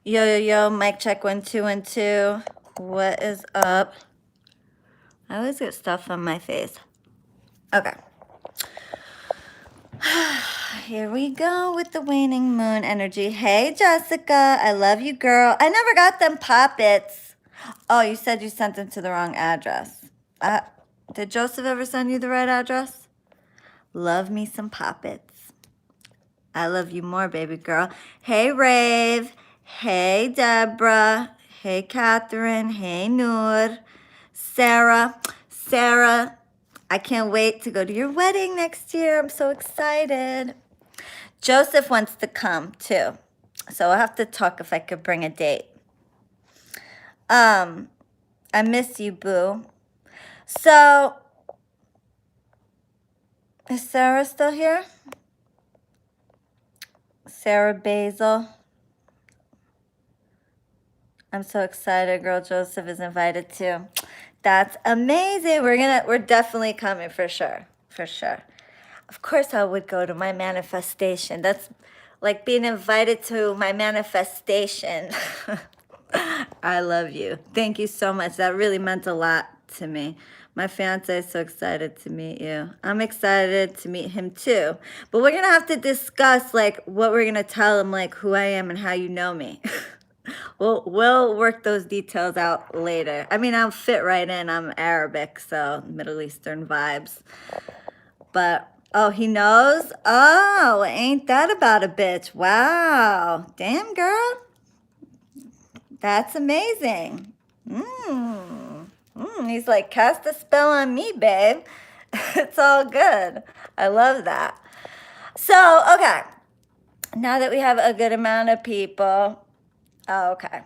Yo, yo, yo, mic check 1, 2, 1, 2. What is up? I always get stuff on my face. Okay. Here we go with the waning moon energy. Hey, Jessica. I love you, girl. I never got them poppets. Oh, you said you sent them to the wrong address. Did Joseph ever send you the right address? Love me some poppets. I love you more, baby girl. Hey, Rave. Hey, Deborah. Hey, Catherine. Hey, Noor. Sarah. Sarah, I can't wait to go to your wedding next year. I'm so excited. Joseph wants to come too. So we'll have to talk if I could bring a date. I miss you, boo. So, is Sarah still here? Sarah Basil. I'm so excited, girl. Joseph is invited too. That's amazing. We're definitely coming for sure. For sure. Of course I would go to my manifestation. That's like being invited to my manifestation. I love you. Thank you so much. That really meant a lot to me. My fiance is so excited to meet you. I'm excited to meet him too. But we're gonna have to discuss like what we're gonna tell him, like who I am and how you know me. We'll work those details out later. I mean, I'll fit right in. I'm Arabic, so Middle Eastern vibes. But oh, he knows? Oh, ain't that about a bitch? Wow. Damn, girl. That's amazing. He's like, cast a spell on me, babe. It's all good. I love that. So, okay. Now that we have a good amount of people. Oh, okay.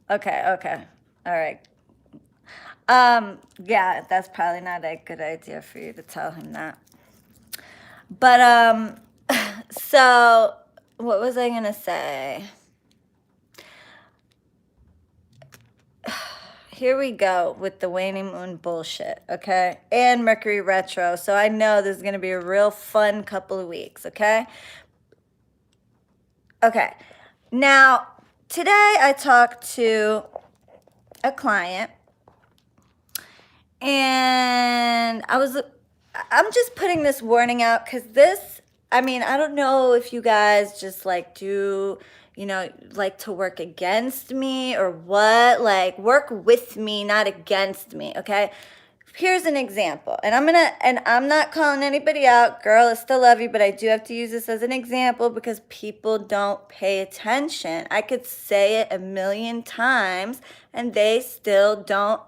Okay. All right. Yeah, that's probably not a good idea for you to tell him that. But so what was I gonna say? Here we go with the waning moon bullshit, okay? And Mercury retro. So I know this is gonna be a real fun couple of weeks, okay? Okay. Now, today I talked to a client and I'm just putting this warning out because I mean, I don't know if you guys just like like to work against me or what, like work with me, not against me, okay? Here's an example, and I'm not calling anybody out, girl, I still love you, but I do have to use this as an example because people don't pay attention. I could say it a million times and they still don't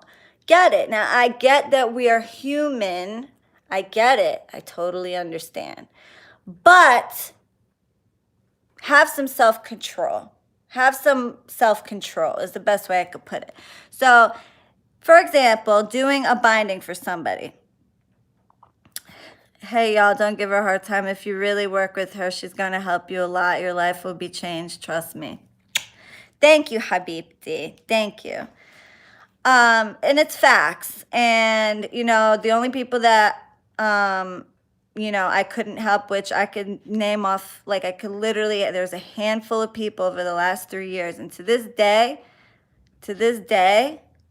get it. Now, I get that we are human. I get it. I totally understand. But have some self-control. Have some self-control is the best way I could put it. So, for example, doing a binding for somebody. Hey, y'all, don't give her a hard time. If you really work with her, she's going to help you a lot. Your life will be changed. Trust me. Thank you, Habibti. Thank you. And it's facts. And, the only people that, I couldn't help, which I could name off, like I could literally, there's a handful of people over the last 3 years. And to this day,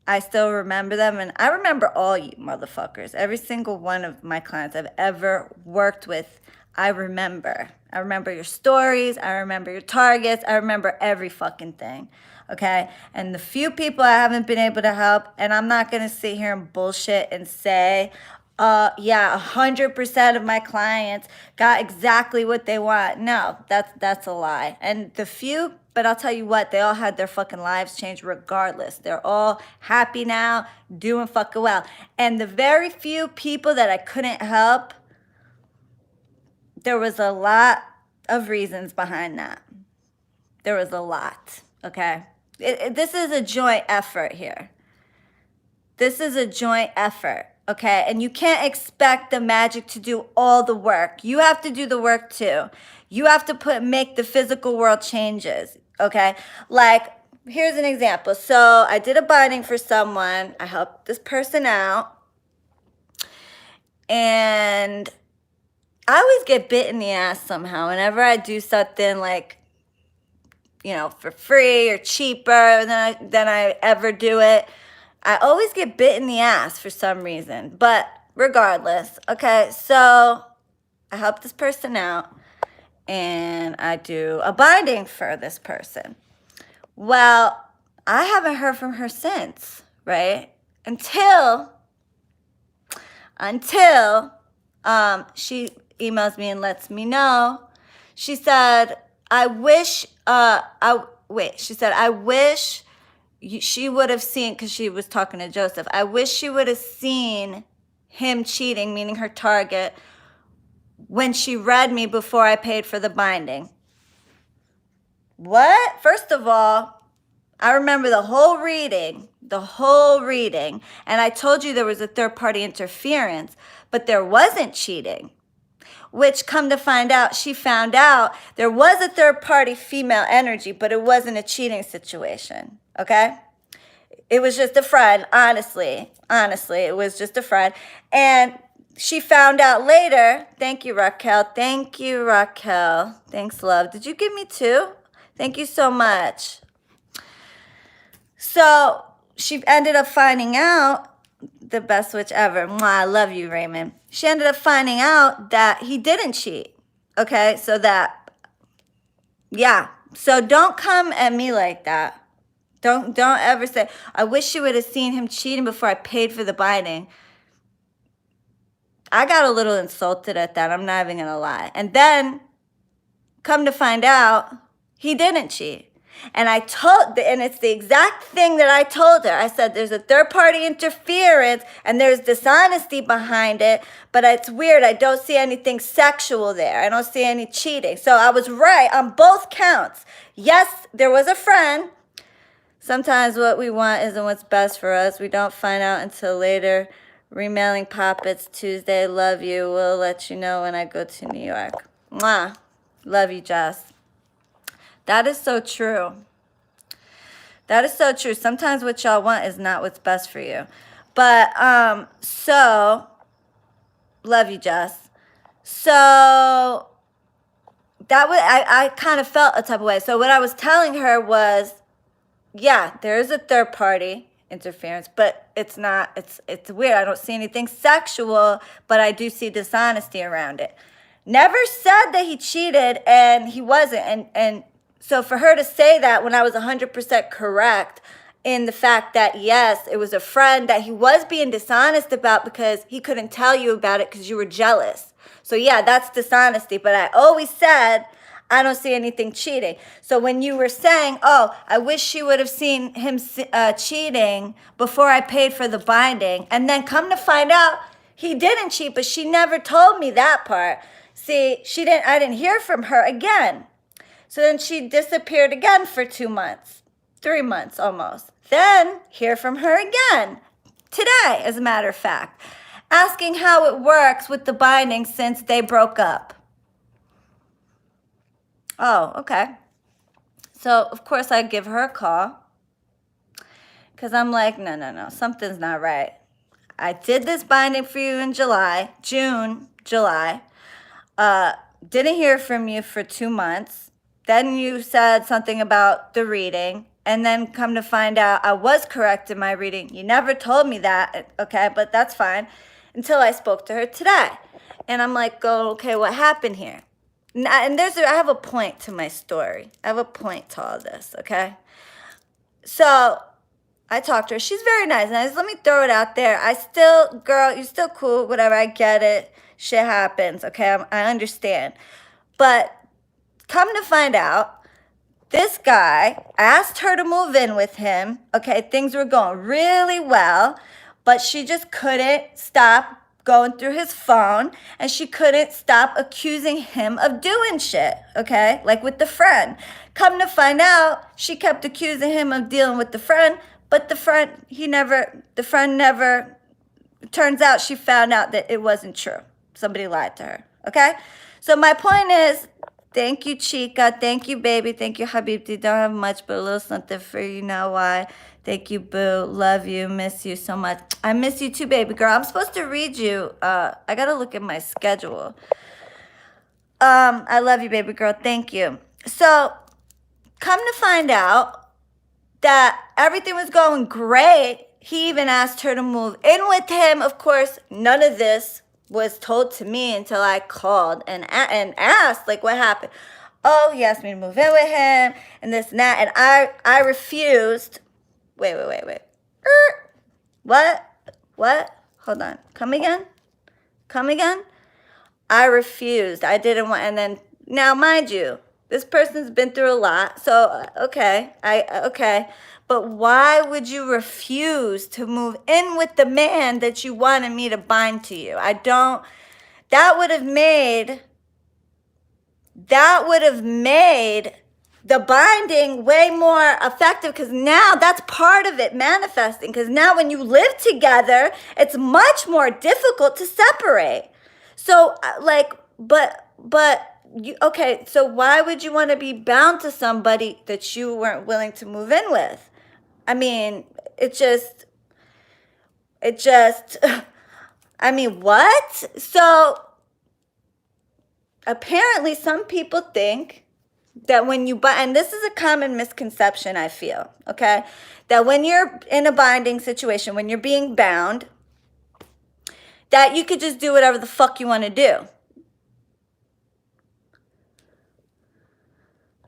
I still remember them. And I remember all you motherfuckers. Every single one of my clients I've ever worked with, I remember. I remember your stories. I remember your targets. I remember every fucking thing. Okay? And the few people I haven't been able to help, and I'm not going to sit here and bullshit and say, yeah, 100% of my clients got exactly what they want. No, that's a lie. And the few, but I'll tell you what, they all had their fucking lives changed regardless. They're all happy now, doing fucking well. And the very few people that I couldn't help, there was a lot of reasons behind that. There was a lot, okay? This is a joint effort here. This is a joint effort, okay? And you can't expect the magic to do all the work. You have to do the work too. You have to make the physical world changes, okay? Like, here's an example. So I did a binding for someone. I helped this person out. And I always get bit in the ass somehow. Whenever I do something like for free or cheaper than I ever do it. I always get bit in the ass for some reason. But regardless, okay, so I help this person out and I do a binding for this person. Well, I haven't heard from her since, right? Until she emails me and lets me know. She said, I wish she would have seen, because she was talking to Joseph, I wish she would have seen him cheating, meaning her target, when she read me before I paid for the binding. What? First of all, I remember the whole reading, and I told you there was a third-party interference, but there wasn't cheating. Which, come to find out, she found out there was a third-party female energy, but it wasn't a cheating situation, okay? It was just a friend, honestly, it was just a friend. And she found out later, thank you, Raquel. Thanks, love. Did you give me 2? Thank you so much. So she ended up finding out, the best witch ever. Mwah, I love you, Raymond. She ended up finding out that he didn't cheat. Okay, so don't come at me like that. Don't ever say, I wish you would have seen him cheating before I paid for the binding. I got a little insulted at that. I'm not even going to lie. And then, come to find out, he didn't cheat. And it's the exact thing that I told her. I said, there's a third-party interference and there's dishonesty behind it, but it's weird. I don't see anything sexual there. I don't see any cheating. So I was right on both counts. Yes, there was a friend. Sometimes what we want isn't what's best for us. We don't find out until later. Remailing Pop, it's Tuesday. Love you. We'll let you know when I go to New York. Mwah. Love you, Jess. That is so true. Sometimes what y'all want is not what's best for you. But, so, love you, Jess. So, I kind of felt a type of way. So what I was telling her was, yeah, there is a third party interference, but it's weird. I don't see anything sexual, but I do see dishonesty around it. Never said that he cheated and he wasn't. And so for her to say that when I was 100% correct in the fact that, yes, it was a friend that he was being dishonest about because he couldn't tell you about it because you were jealous. So, yeah, that's dishonesty. But I always said, I don't see anything cheating. So when you were saying, oh, I wish she would have seen him cheating before I paid for the binding, and then come to find out he didn't cheat, but she never told me that part. See, I didn't hear from her again. So then she disappeared again for 2 months, 3 months almost. Then hear from her again, today, as a matter of fact, asking how it works with the binding since they broke up. Oh, okay. So, of course, I give her a call because I'm like, no, something's not right. I did this binding for you in July. Didn't hear from you for 2 months. Then you said something about the reading, and then come to find out I was correct in my reading. You never told me that, okay, but that's fine, until I spoke to her today. And I'm like, okay, what happened here? And I have a point to my story. I have a point to all this, okay? So I talked to her. She's very nice. And let me throw it out there. Girl, you're still cool, whatever. I get it. Shit happens, okay? I understand. But come to find out, this guy asked her to move in with him. Okay, things were going really well, but she just couldn't stop going through his phone, and she couldn't stop accusing him of doing shit, okay? Like with the friend. Come to find out, she kept accusing him of dealing with the friend, but the friend never, turns out she found out that it wasn't true. Somebody lied to her, okay? So my point is, thank you, Chica. Thank you, baby. Thank you, Habibti. Don't have much, but a little something for you. You know why? Thank you, boo. Love you. Miss you so much. I miss you too, baby girl. I'm supposed to read you. I got to look at my schedule. I love you, baby girl. Thank you. So come to find out that everything was going great. He even asked her to move in with him. Of course, none of this was told to me until I called and asked, like, what happened? Oh, he asked me to move in with him and this and that. And I refused. Wait. What? Hold on. Come again? I refused. I didn't want, and then, now mind you, this person's been through a lot. So, okay. But why would you refuse to move in with the man that you wanted me to bind to you? That would have made the binding way more effective, because now that's part of it manifesting. Because now when you live together, it's much more difficult to separate. So okay, so why would you want to be bound to somebody that you weren't willing to move in with? I mean, I mean, what? So apparently some people think that when you bind, and this is a common misconception, I feel, okay? That when you're in a binding situation, when you're being bound, that you could just do whatever the fuck you want to do.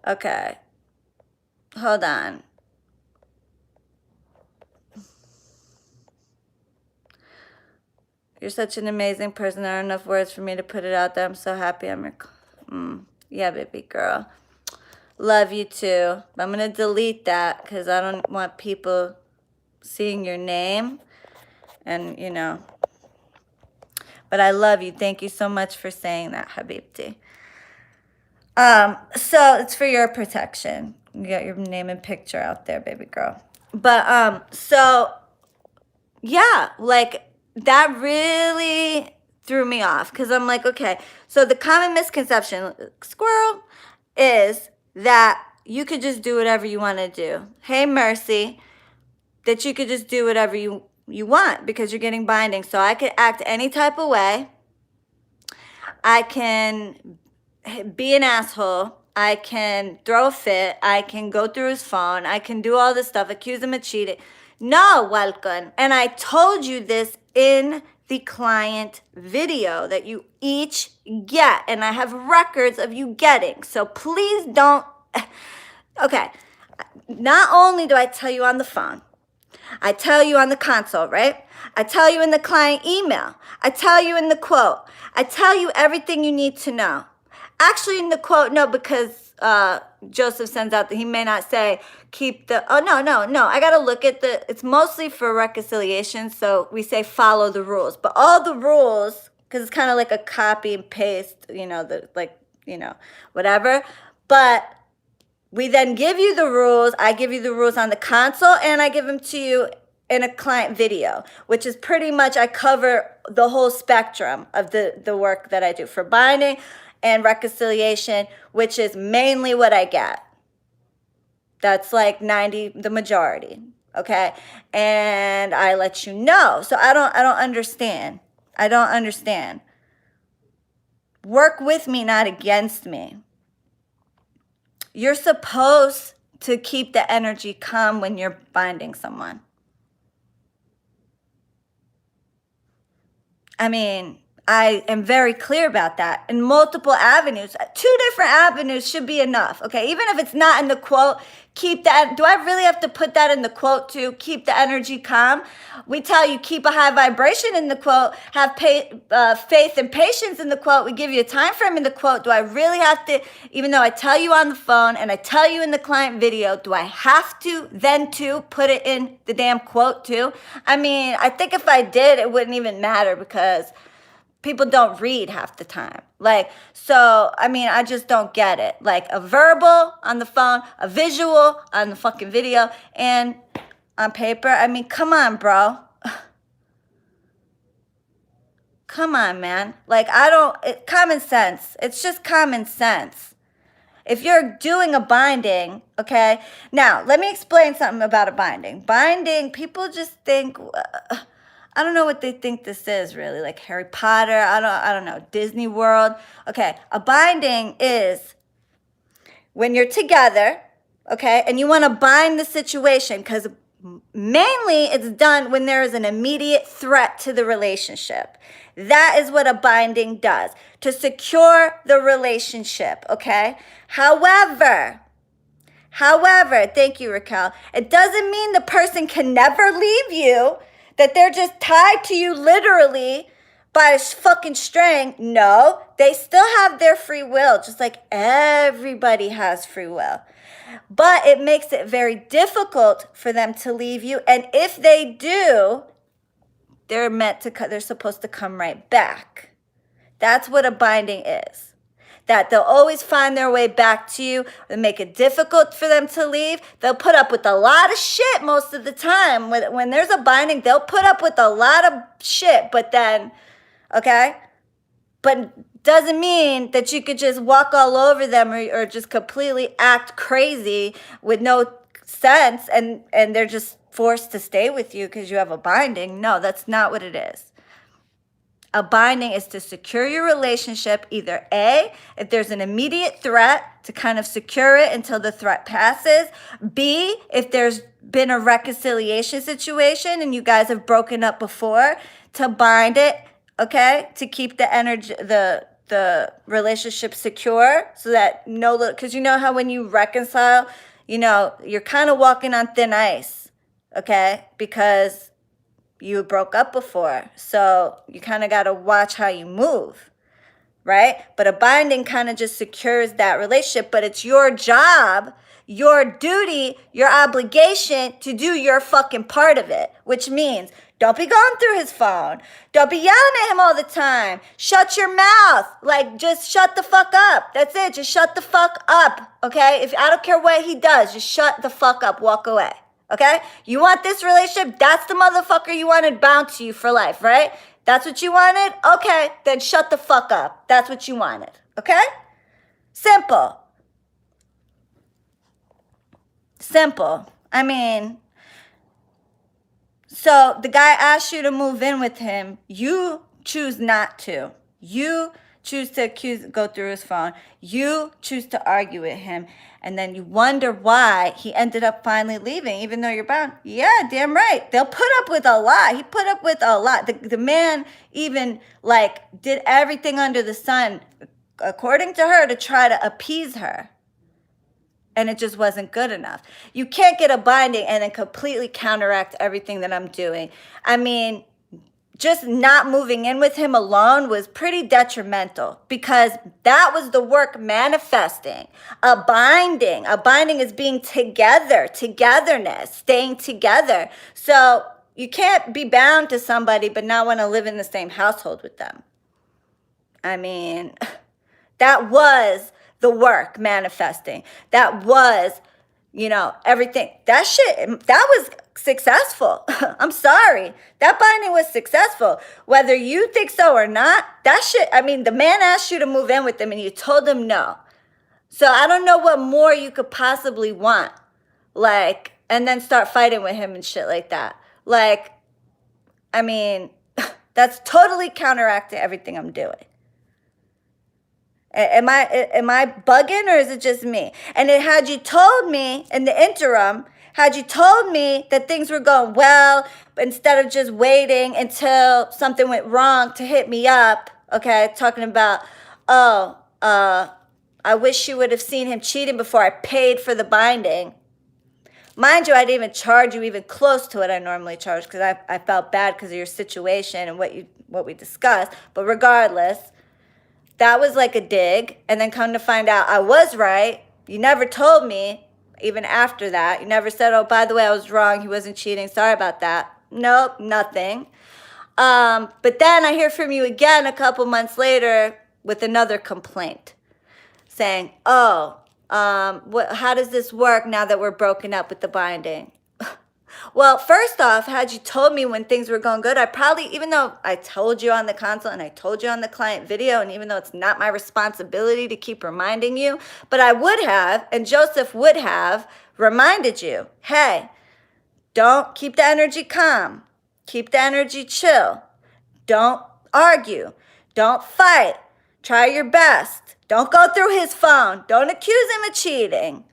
Okay. Hold on. You're such an amazing person. There aren't enough words for me to put it out there. I'm so happy I'm your... Yeah, baby girl. Love you too. I'm going to delete that because I don't want people seeing your name. And, you know. But I love you. Thank you so much for saying that, Habibti. So it's for your protection. You got your name and picture out there, baby girl. But, so, yeah, like, that really threw me off because I'm like, okay, so the common misconception, squirrel, is that you could just do whatever you want to do. Hey, Mercy, that you could just do whatever you want because you're getting binding. So I could act any type of way. I can be an asshole. I can throw a fit. I can go through his phone. I can do all this stuff, accuse him of cheating. No, welcome. And I told you this in the client video that you each get. And I have records of you getting. So please don't. Okay. Not only do I tell you on the phone, I tell you on the console, right? I tell you in the client email. I tell you in the quote. I tell you everything you need to know. Actually, in the quote, no, because Joseph sends out that he may not say keep the, oh, no. I got to look at it's mostly for reconciliation. So we say follow the rules. But all the rules, because it's kind of like a copy and paste, whatever. But we then give you the rules. I give you the rules on the console, and I give them to you in a client video, which is pretty much, I cover the whole spectrum of the work that I do for binding and reconciliation, which is mainly what I get. That's like the majority, okay? And I let you know. So I don't understand. I don't understand. Work with me, not against me. You're supposed to keep the energy calm when you're binding someone. I mean, I am very clear about that in multiple avenues. 2 different avenues should be enough, okay? Even if it's not in the quote, keep that. Do I really have to put that in the quote too? Keep the energy calm. We tell you keep a high vibration in the quote, have faith and patience in the quote. We give you a time frame in the quote. Do I really have to, even though I tell you on the phone and I tell you in the client video, do I have to then too put it in the damn quote too? I mean, I think if I did, it wouldn't even matter because people don't read half the time. I just don't get it. Like a verbal on the phone, a visual on the fucking video, and on paper. I mean, come on, bro. Come on, man. Common sense. It's just common sense. If you're doing a binding, okay? Now, let me explain something about a binding. Binding, people just think... I don't know what they think this is really, like Harry Potter, I don't know, Disney World. Okay, a binding is when you're together okay? And you want to bind the situation because mainly it's done when there is an immediate threat to the relationship. That is what a binding does, to secure the relationship, okay? However, thank you, Raquel, it doesn't mean the person can never leave you, that they're just tied to you literally by a fucking string. No, they still have their free will, just like everybody has free will. But it makes it very difficult for them to leave you. And if they do, they're supposed to come right back. That's what a binding is. That they'll always find their way back to you and make it difficult for them to leave. They'll put up with a lot of shit most of the time. When there's a binding, they'll put up with a lot of shit, but then, okay? But doesn't mean that you could just walk all over them or just completely act crazy with no sense and they're just forced to stay with you because you have a binding. No, that's not what it is. A binding is to secure your relationship, either A, if there's an immediate threat, to kind of secure it until the threat passes. B, if there's been a reconciliation situation and you guys have broken up before, to bind it, okay? To keep the energy, the relationship secure so that because you know how when you reconcile, you're kind of walking on thin ice, okay? Because you broke up before. So you kind of got to watch how you move, right? But a binding kind of just secures that relationship, but it's your job, your duty, your obligation to do your fucking part of it, which means don't be going through his phone. Don't be yelling at him all the time. Shut your mouth. Like, just shut the fuck up. That's it. Just shut the fuck up, okay? I don't care what he does, just shut the fuck up. Walk away. Okay? You want this relationship? That's the motherfucker you wanted bound to you for life, right? That's what you wanted? Okay, then shut the fuck up. That's what you wanted. Okay? Simple. I mean, so the guy asked you to move in with him. You choose not to. You choose to go through his phone. You choose to argue with him. And then you wonder why he ended up finally leaving, even though you're bound. Yeah, damn right. They'll put up with a lot. He put up with a lot. The man even did everything under the sun, according to her, to try to appease her. And it just wasn't good enough. You can't get a binding and then completely counteract everything that I'm doing. I mean, just not moving in with him alone was pretty detrimental because that was the work manifesting. A binding is being together, togetherness, staying together. So you can't be bound to somebody but not want to live in the same household with them. I mean, that was the work manifesting. That was, everything. That shit, that was successful. I'm sorry. That binding was successful. Whether you think so or not, that shit, the man asked you to move in with him and you told him no. So I don't know what more you could possibly want. And then start fighting with him and shit like that. That's totally counteracting everything I'm doing. Am I bugging or is it just me? And had you told me in the interim, had you told me that things were going well, instead of just waiting until something went wrong to hit me up, okay, talking about, I wish you would have seen him cheating before I paid for the binding. Mind you, I didn't even charge you even close to what I normally charge because I felt bad because of your situation and what we discussed. But regardless, that was like a dig. And then come to find out I was right. You never told me even after that. You never said, oh, by the way, I was wrong. He wasn't cheating. Sorry about that. Nope, nothing. But then I hear from you again a couple months later with another complaint saying, how does this work now that we're broken up with the binding? Well, first off, had you told me when things were going good, I probably, even though I told you on the consult and I told you on the client video, and even though it's not my responsibility to keep reminding you, but I would have, and Joseph would have reminded you, hey, don't keep the energy calm. Keep the energy chill. Don't argue. Don't fight. Try your best. Don't go through his phone. Don't accuse him of cheating.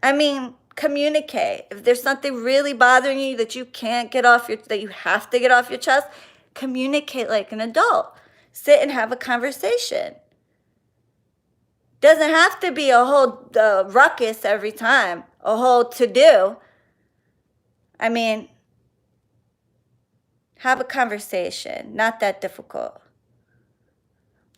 communicate. If there's something really bothering you that you can't get off that you have to get off your chest, communicate like an adult. Sit and have a conversation. Doesn't have to be a whole ruckus every time, a whole to-do. I mean, have a conversation, not that difficult.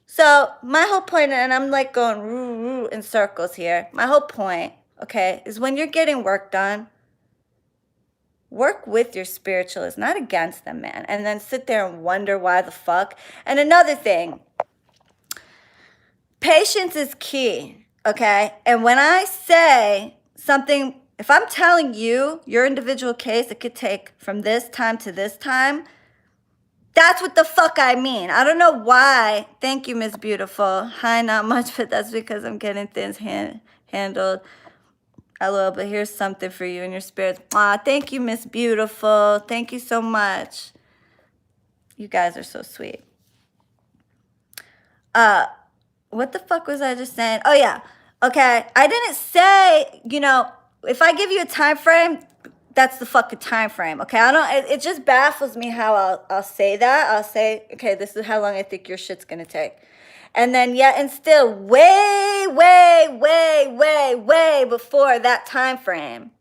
So my whole point, and I'm like going in circles here, my whole point, okay, is when you're getting work done, work with your spiritualists, not against them, man. And then sit there and wonder why the fuck. And another thing, patience is key, okay? And when I say something, if I'm telling you your individual case, it could take from this time to this time, that's what the fuck I mean. I don't know why. Thank you, Miss Beautiful. Hi, not much, but that's because I'm getting things handled. Hello, but here's something for you and your spirits. Thank you, Miss Beautiful. Thank you so much. You guys are so sweet. What the fuck was I just saying? Oh, yeah. Okay. I didn't say, if I give you a time frame, that's the fucking time frame. Okay. It just baffles me how I'll say that. I'll say, okay, this is how long I think your shit's going to take. And then yet and still way, way, way, way, way before that time frame,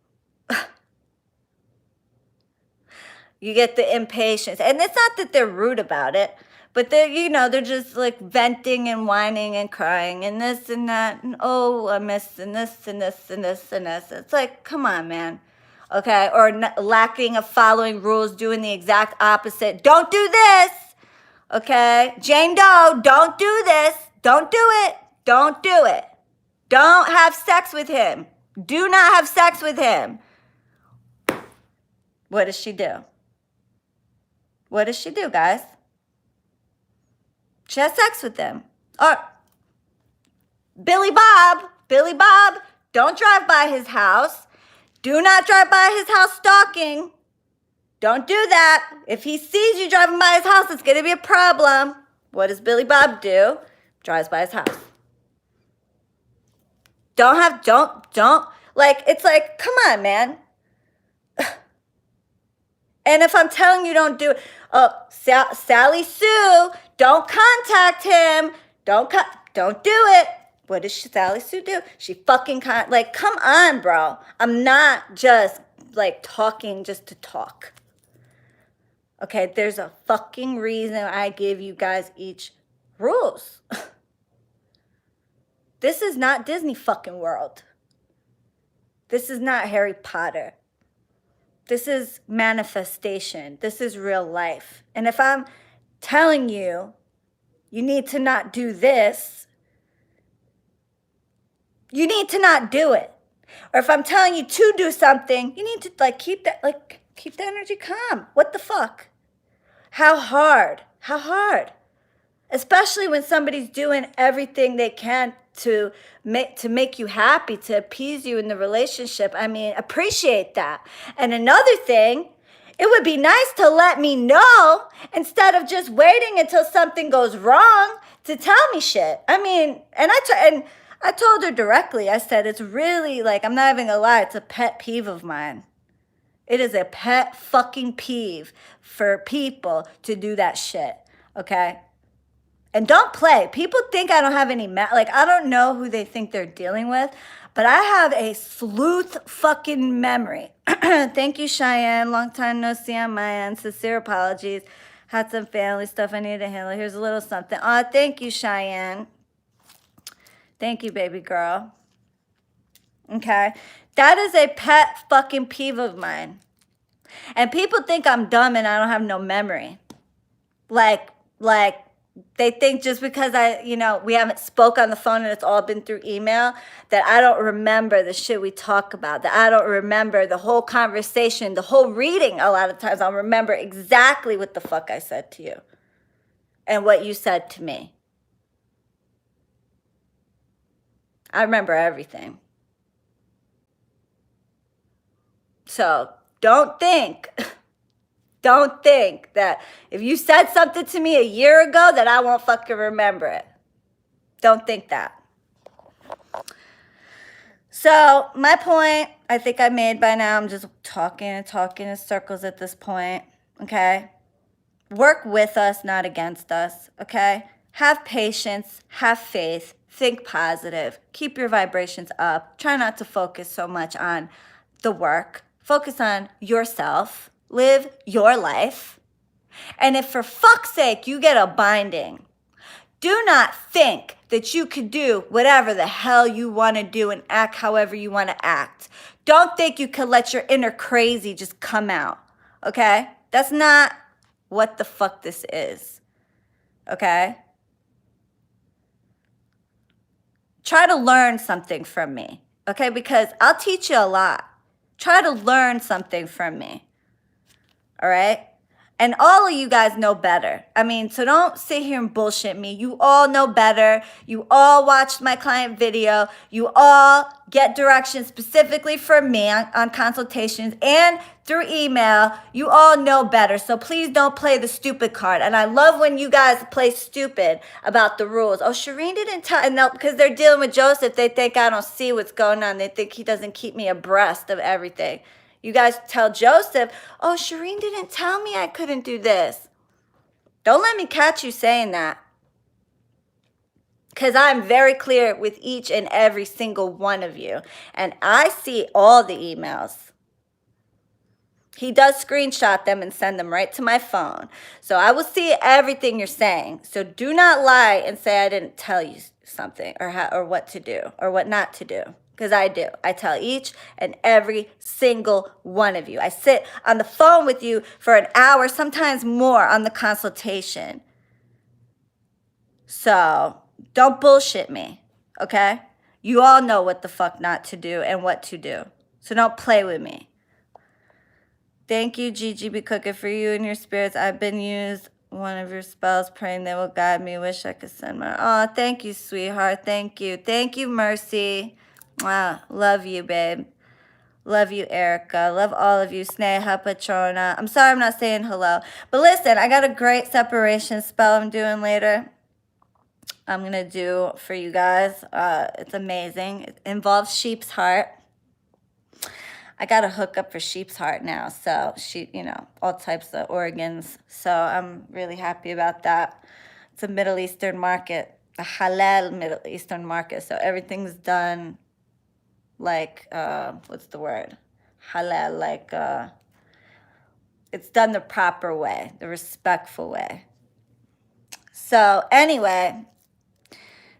you get the impatience. And it's not that they're rude about it. But they're just like venting and whining and crying and this and that. And oh, I missed and this and this and this and this. It's like, come on, man. Okay. Or lacking of following rules, doing the exact opposite. Don't do this. Okay. Jane Doe, don't do this. Don't do it. Don't do it. Don't have sex with him. Do not have sex with him. What does she do? What does she do, guys? She has sex with them. Or Billy Bob, don't drive by his house. Do not drive by his house stalking. Don't do that. If he sees you driving by his house, it's going to be a problem. What does Billy Bob do? Drives by his house. It's like, come on, man. And if I'm telling you don't do it, Sally Sue, don't contact him. Don't do it. What does Sally Sue do? She fucking come on, bro. I'm not just talking just to talk. Okay, there's a fucking reason I give you guys each rules. This is not Disney fucking World. This is not Harry Potter. This is manifestation. This is real life. And if I'm telling you, you need to not do this, you need to not do it. Or if I'm telling you to do something, you need to keep the energy calm. What the fuck? How hard? How hard? Especially when somebody's doing everything they can to make you happy, to appease you in the relationship. I mean, appreciate that. And another thing, it would be nice to let me know instead of just waiting until something goes wrong to tell me shit. I mean, and I told her directly. I said, it's really I'm not even gonna lie, it's a pet peeve of mine. It is a pet fucking peeve for people to do that shit, okay? And don't play. People think I don't have any, I don't know who they think they're dealing with, but I have a sleuth fucking memory. Thank you, Cheyenne. Long time no see on my end. Sincere apologies. Had some family stuff I needed to handle. Here's a little something. Thank you, Cheyenne. Thank you, baby girl. Okay? That is a pet fucking peeve of mine. And people think I'm dumb and I don't have no memory. They think just because we haven't spoke on the phone and it's all been through email, that I don't remember the shit we talk about, that I don't remember the whole conversation, the whole reading. A lot of times I'll remember exactly what the fuck I said to you and what you said to me. I remember everything. So don't think that if you said something to me a year ago that I won't fucking remember it. Don't think that. So my point, I think I made by now. I'm just talking in circles at this point. Okay. Work with us, not against us. Okay. Have patience, have faith, think positive, keep your vibrations up. Try not to focus so much on the work. Focus on yourself. Live your life. And if for fuck's sake you get a binding, do not think that you could do whatever the hell you want to do and act however you want to act. Don't think you could let your inner crazy just come out, okay? That's not what the fuck this is, okay? Try to learn something from me, okay? Because I'll teach you a lot. Try to learn something from me, all right? And all of you guys know better. I mean, so don't sit here and bullshit me. You all know better. You all watched my client video. You all get directions specifically from me on consultations and through email. You all know better. So please don't play the stupid card. And I love when you guys play stupid about the rules. Oh, Shireen didn't tell, and because they're dealing with Joseph, they think I don't see what's going on. They think he doesn't keep me abreast of everything. You guys tell Joseph, oh, Shireen didn't tell me I couldn't do this. Don't let me catch you saying that. Because I'm very clear with each and every single one of you. And I see all the emails. He does screenshot them and send them right to my phone. So I will see everything you're saying. So do not lie and say I didn't tell you something or what to do or what not to do. Because I do. I tell each and every single one of you. I sit on the phone with you for an hour, sometimes more on the consultation. So don't bullshit me, okay? You all know what the fuck not to do and what to do. So don't play with me. Thank you, Gigi Be Cooking, for you and your spirits. I've been used one of your spells, praying they will guide me. Wish I could send my... Oh, thank you, sweetheart. Thank you. Thank you, Mercy. Wow, love you, babe. Love you, Erica. Love all of you. Sneha, Patrona. I'm sorry I'm not saying hello. But listen, I got a great separation spell I'm doing later. I'm going to do for you guys. It's amazing. It involves sheep's heart. I got a hookup for sheep's heart now. So, all types of organs. So I'm really happy about that. It's a Middle Eastern market, a halal Middle Eastern market. So everything's done like, what's the word? Halal, like, it's done the proper way, the respectful way. So anyway,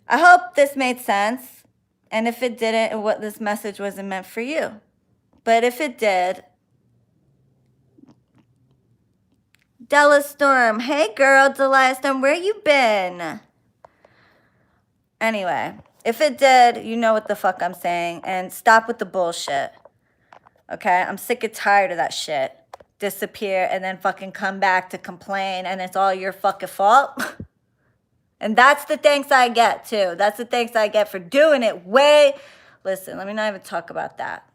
I hope this made sense. And if it didn't, what this message wasn't meant for you. But if it did, Della Storm, hey girl, Delia Storm, where you been? Anyway, if it did, you know what the fuck I'm saying. And stop with the bullshit. Okay? I'm sick and tired of that shit. Disappear and then fucking come back to complain and it's all your fucking fault. And that's the thanks I get, too. That's the thanks I get for doing it way... Listen, let me not even talk about that.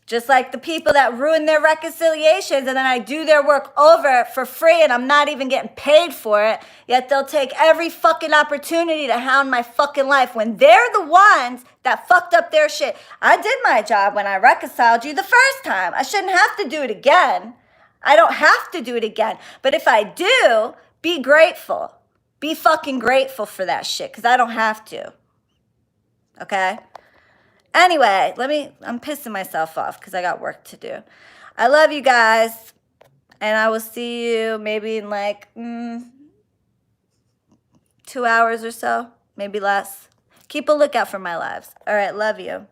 Just like the people that ruin their reconciliations and then I do their work over for free and I'm not even getting paid for it, yet they'll take every fucking opportunity to hound my fucking life when they're the ones that fucked up their shit. I did my job when I reconciled you the first time. I shouldn't have to do it again. I don't have to do it again. But if I do, be grateful. Be fucking grateful for that shit because I don't have to. Okay? Anyway, I'm pissing myself off because I got work to do. I love you guys. And I will see you maybe in like 2 hours or so. Maybe less. Keep a lookout for my lives. All right, love you.